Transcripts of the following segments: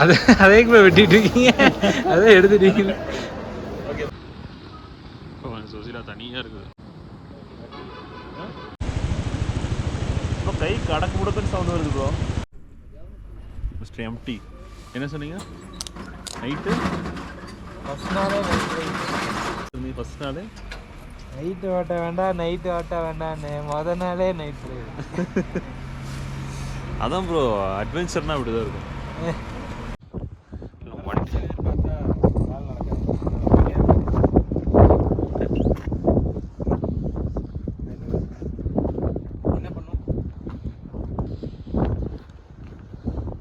அதே வெட்டிட்டு இருக்கீங்க, அதை எடுத்துட்டீங்க. சுசிலா தனியாக இருக்குது. இப்போ கை கடக்கு முடக்குன்னு சவுண்ட் வருது ப்ரோ. மிஸ்டர் எம்டி என்ன சொன்னீங்க? நைட்டு ஃபஸ்ட் நாளே ஃபஸ்ட் நாளே நைட்டு ஓட்ட வேண்டாம், நைட்டு ஓட்ட வேண்டான்னு மொதல் நாளே நைட் ட்ரைவ். அதான் ப்ரோ, அட்வென்ச்சர்னா அப்படி தான் இருக்கும்.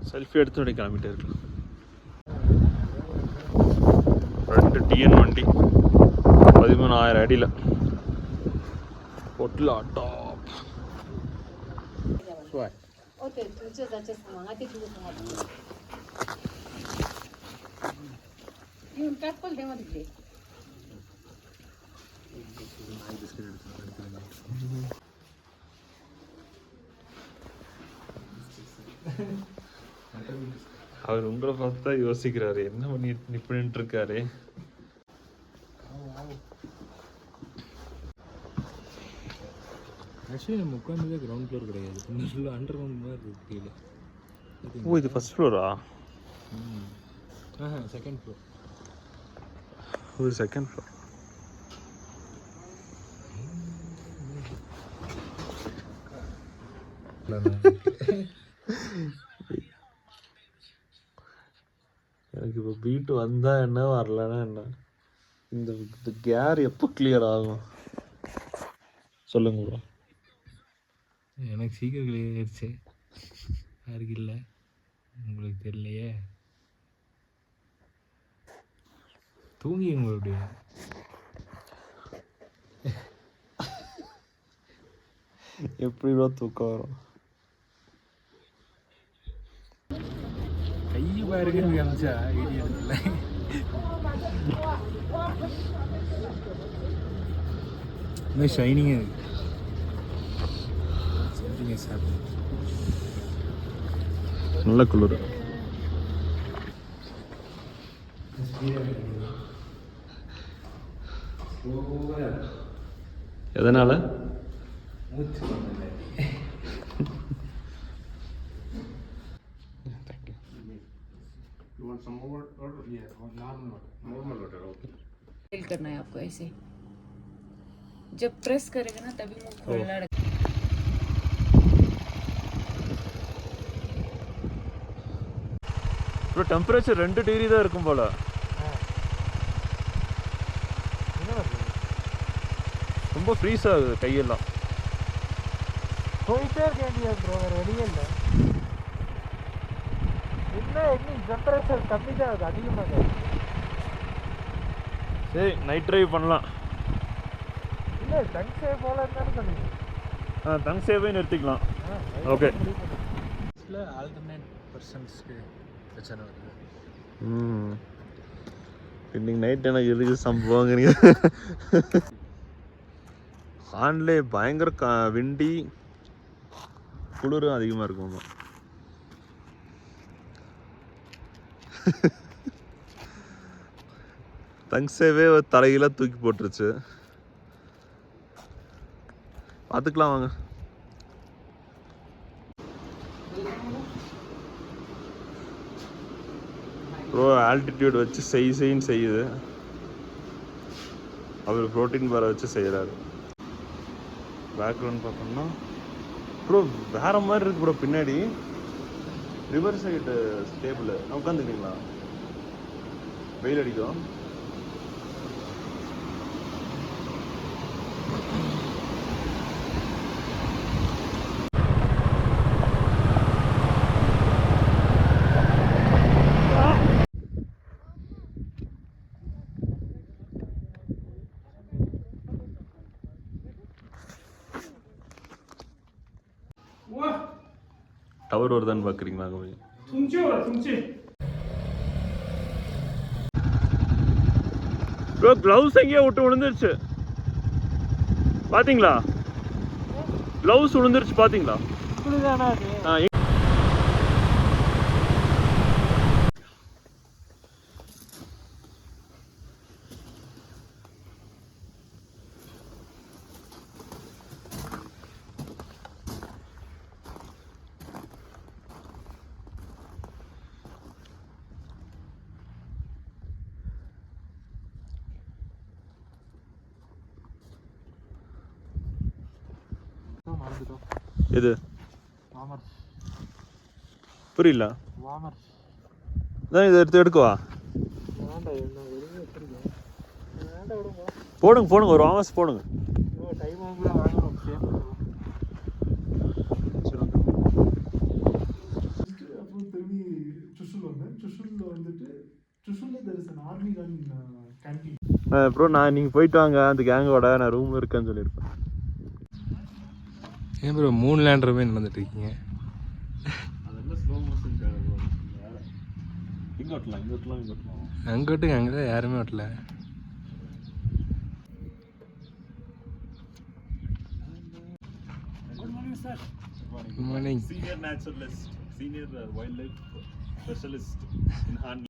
செல்ஃபி எடுத்து கிளம்பிட்டே இருக்கலாம். 2 டிஎன் வண்டி 13,000 அடியில் பொட்டில் டாப். அவர் உங்களை பார்த்து தான் யோசிக்கிறாரு, என்ன பண்ணிட்டு இருக்காரு. ஆக்சுவலி நம்ம உட்காந்துதான் கிரவுண்ட் ஃப்ளோர் கிடையாது, ஃபுல்லாக அண்டர் கிரவுண்ட் மாதிரி இருக்கு கீழே. ஓ, இது ஃபர்ஸ்ட் ஃப்ளோரா? Second floor. ஒரு செகண்ட் ஃப்ளோர். எனக்கு இப்போ பீட்டு வந்தால் என்ன, வரலன்னா என்ன? இந்த கேர் எப்போ கிளியர் ஆகும் சொல்லுங்க ப்ரோ. எனக்கு சீக்கிரம் கிளியர் ஆயிடுச்சு, யாருக்கு இல்லை, உங்களுக்கு தெரியலையே. தூங்கிங்க அப்படியே. எப்படி ப்ரோ தூக்கம் வரும்? கை பாருங்க அமிச்சா வீடியோ எடுத்துல. இன்னும் ஷைனிங்காக இருக்கு. நல்ல குளிர். எதனால? करना है आपको ऐसे, जब प्रेस करेगा ना तभी मुंह खोलना है. ப்ரோ டெம்பரேச்சர் 2 டிகிரி தான் இருக்கும் போல. ரொம்ப ஃப்ரீஸ் ஆகுது கையெல்லாம். போயிட்டே இருக்க வேண்டியது ப்ரோ, வேறு வெளியே இல்லை. இன்னும் டெம்பரேச்சர் கம்மி தான் ஆகுது, அதிகமாக. சரி, நைட் ட்ரைவ் பண்ணலாம். இல்லை தங்சே போல இருந்தாலும் சொன்னீங்க. தங்சேவே நிறுத்திக்கலாம். ஓகே. ஆல்டர்னேட் பர்சன்ஸ்க்கு பிரச்சனை வருது. இன்னைக்கு நைட் எனக்கு எதுக்கு சம்பவங்கிறீங்க? ஹான்லே பயங்கர விண்டி, குளிரும் அதிகமாக இருக்கும். தங்சேவே தலையில தூக்கி போட்டுருச்சு. பார்த்துக்கலாம் வாங்க. ப்ரோ ஆல்டிடியூட் வச்சு செய்யின்னு செய்யுது. அவர் ப்ரோட்டீன் பாரை வச்சு செய்கிறாரு. பேக்ரவுண்ட் பார்த்தோம்னா ப்ரோ வேற மாதிரி இருக்கு ப்ரோ. பின்னாடி ரிவர் சைடு ஸ்டேபிள். உட்காந்துக்கிறீங்களா? வெயில் அடிக்கும். டவர் வருதான்னு பார்க்குறீங்களா? ப்ரோ க்ளவுஸ் எங்கேயோ விட்டு விழுந்துருச்சு பார்த்தீங்களா? க்ளவுஸ் விழுந்துருச்சு பார்த்தீங்களா? எது வாமர் புரியல வாமர் தான் இதை எடுக்கவா வேண்டாம் என்ன வெளியே வச்சிருக்கேன் வேண்டாம் விடுங்க போடுங்க ஒரு ஆமஸ் போடுங்க டைம் ஆகும்போது வாங்கணும் சேஃப் அப்புறம் திரும்பி சுஷுல் வந்தேன். சுஷுலில் வந்துட்டு சுஷுலில் there is an army gun canteen. Bro நீங்கள் போயிட்டு வாங்க அந்த கேங்கோட நான் ரூம் இருக்கேன்னு சொல்லியிருப்பேன். ஏன் ப்ரோ 3 லேண்ட் ரூமே வந்துட்டு இருக்கீங்க அதெல்லாம் ஸ்லோ மோஷன் இங்கே ஓட்டலாம் அங்கே விட்டுங்க அங்கே தான் யாருமே ஓட்டல. Good morning. Senior naturalist senior wildlife specialist in hand.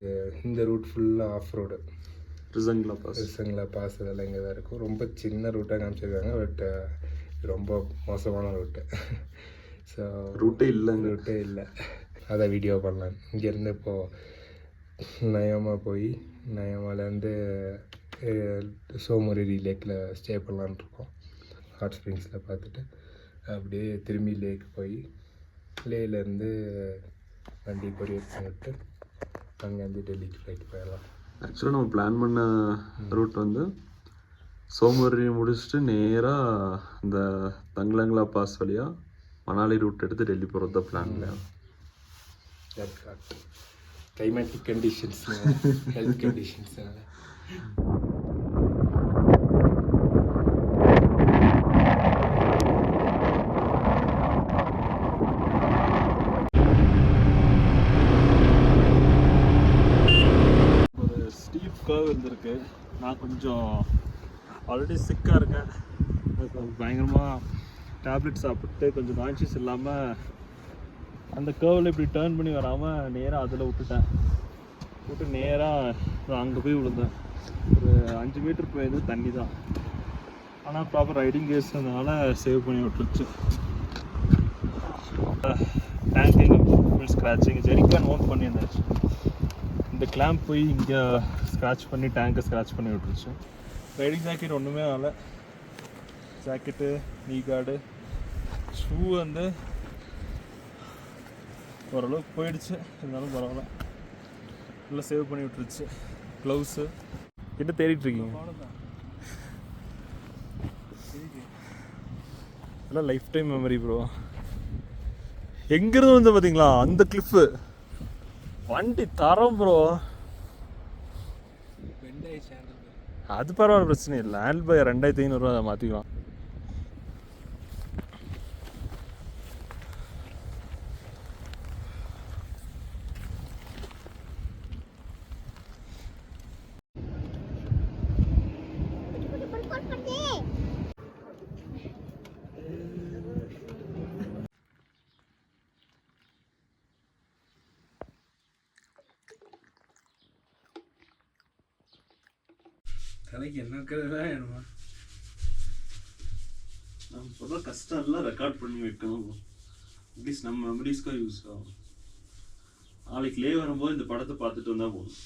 இந்த ரூட் ஃபுல்லாக ஆஃப் ரோடு ரிசங்களா பாஸ் இதெல்லாம் இங்கே தான் இருக்கும். ரொம்ப சின்ன ரூட்டாக காமிச்சிருக்காங்க. பட் ரொம்ப மோசமான ரூட்டு. ஸோ ரூட்டே இல்லை. அதை வீடியோ பண்ணலாம். இங்கேருந்து இப்போது நயமாக போய் நயமாலேருந்து சோமரி லேக்கில் ஸ்டே பண்ணலான்னு இருக்கோம். ஹாட் ஸ்ப்ரிங்ஸில் பார்த்துட்டு அப்படியே திரும்பி லேக் போய் லேலேருந்து வண்டி கொரியர் பண்ணிவிட்டு அங்கேருந்து டெல்லிக்கு ஃப்ளைட் போயிடலாம். ஆக்சுவலாக நம்ம பிளான் பண்ண ரூட் வந்து சோமரி முடிச்சுட்டு நேராக இந்த தங்லங்களா பாஸ் வழியாக மணாலி ரூட் எடுத்து டெல்லி போகிறது தான் பிளான் இல்லையா? கிளைமேட்டிக் கண்டிஷன்ஸ் ஹெல்த் கண்டிஷன்ஸ் ஒரு ஸ்டீப் கர்வ் இருந்திருக்கு. நான் கொஞ்சம் ஆல்ரெடி சிக்காக இருக்கேன். பயங்கரமாக டேப்லெட் சாப்பிட்டு கொஞ்சம் கான்ஷியஸ் இல்லாமல் அந்த கர்வில் இப்படி டேர்ன் பண்ணி வராமல் நேராக அதில் விட்டு நேராக அங்கே போய் விழுந்தேன். ஒரு 5 மீட்டர் போயது தண்ணி தான். ஆனால் ப்ராப்பர் ரைடிங் கேஸ் இருந்ததுனால சேவ் பண்ணி விட்டுருச்சு. டேங்கிங் ஃபுல் ஸ்க்ராட்சிங் ஜெரிக்கான் ஓன் பண்ணியிருந்தாச்சு. இந்த கிளாம்ப் போய் இங்கே ஸ்க்ராட்ச் பண்ணி டேங்கை ஸ்க்ராட்ச் பண்ணி விட்டுருச்சு. ரைடிங் ஜாக்கெட் ஒன்றுமே ஆகலை. ஜாக்கெட்டு நீ கார்டு ஷூ வந்து ஓரளவுக்கு போயிடுச்சு. இருந்தாலும் பரவாயில்ல, நல்லா சேவ் பண்ணி விட்டுருச்சு. க்ளவுஸு கிட்ட தேடிட்டு இருக்கீங்க எல்லாம் லைஃப் டைம் மெமரி ப்ரோ. எங்கிருந்து வந்து பார்த்தீங்களா அந்த கிளிஃபு வண்டி தரம் ப்ரோ. அது பரவாயில்ல, பிரச்சனை இல்லை. ஹேண்டில் பை 2500 அதை மாற்றிக்கலாம். தலைக்கு என்ன இருக்கிறதா வேணுமா? நம்ம சொல்கிற கஷ்டம் எல்லாம் ரெக்கார்ட் பண்ணி வைக்கணும். அட்லீஸ்ட் நம்ம மெமரிஸ்க்காக யூஸ் ஆகும். நாளைக்கு லே வரும்போது இந்த படத்தை பார்த்துட்டு வந்தால் போதும்.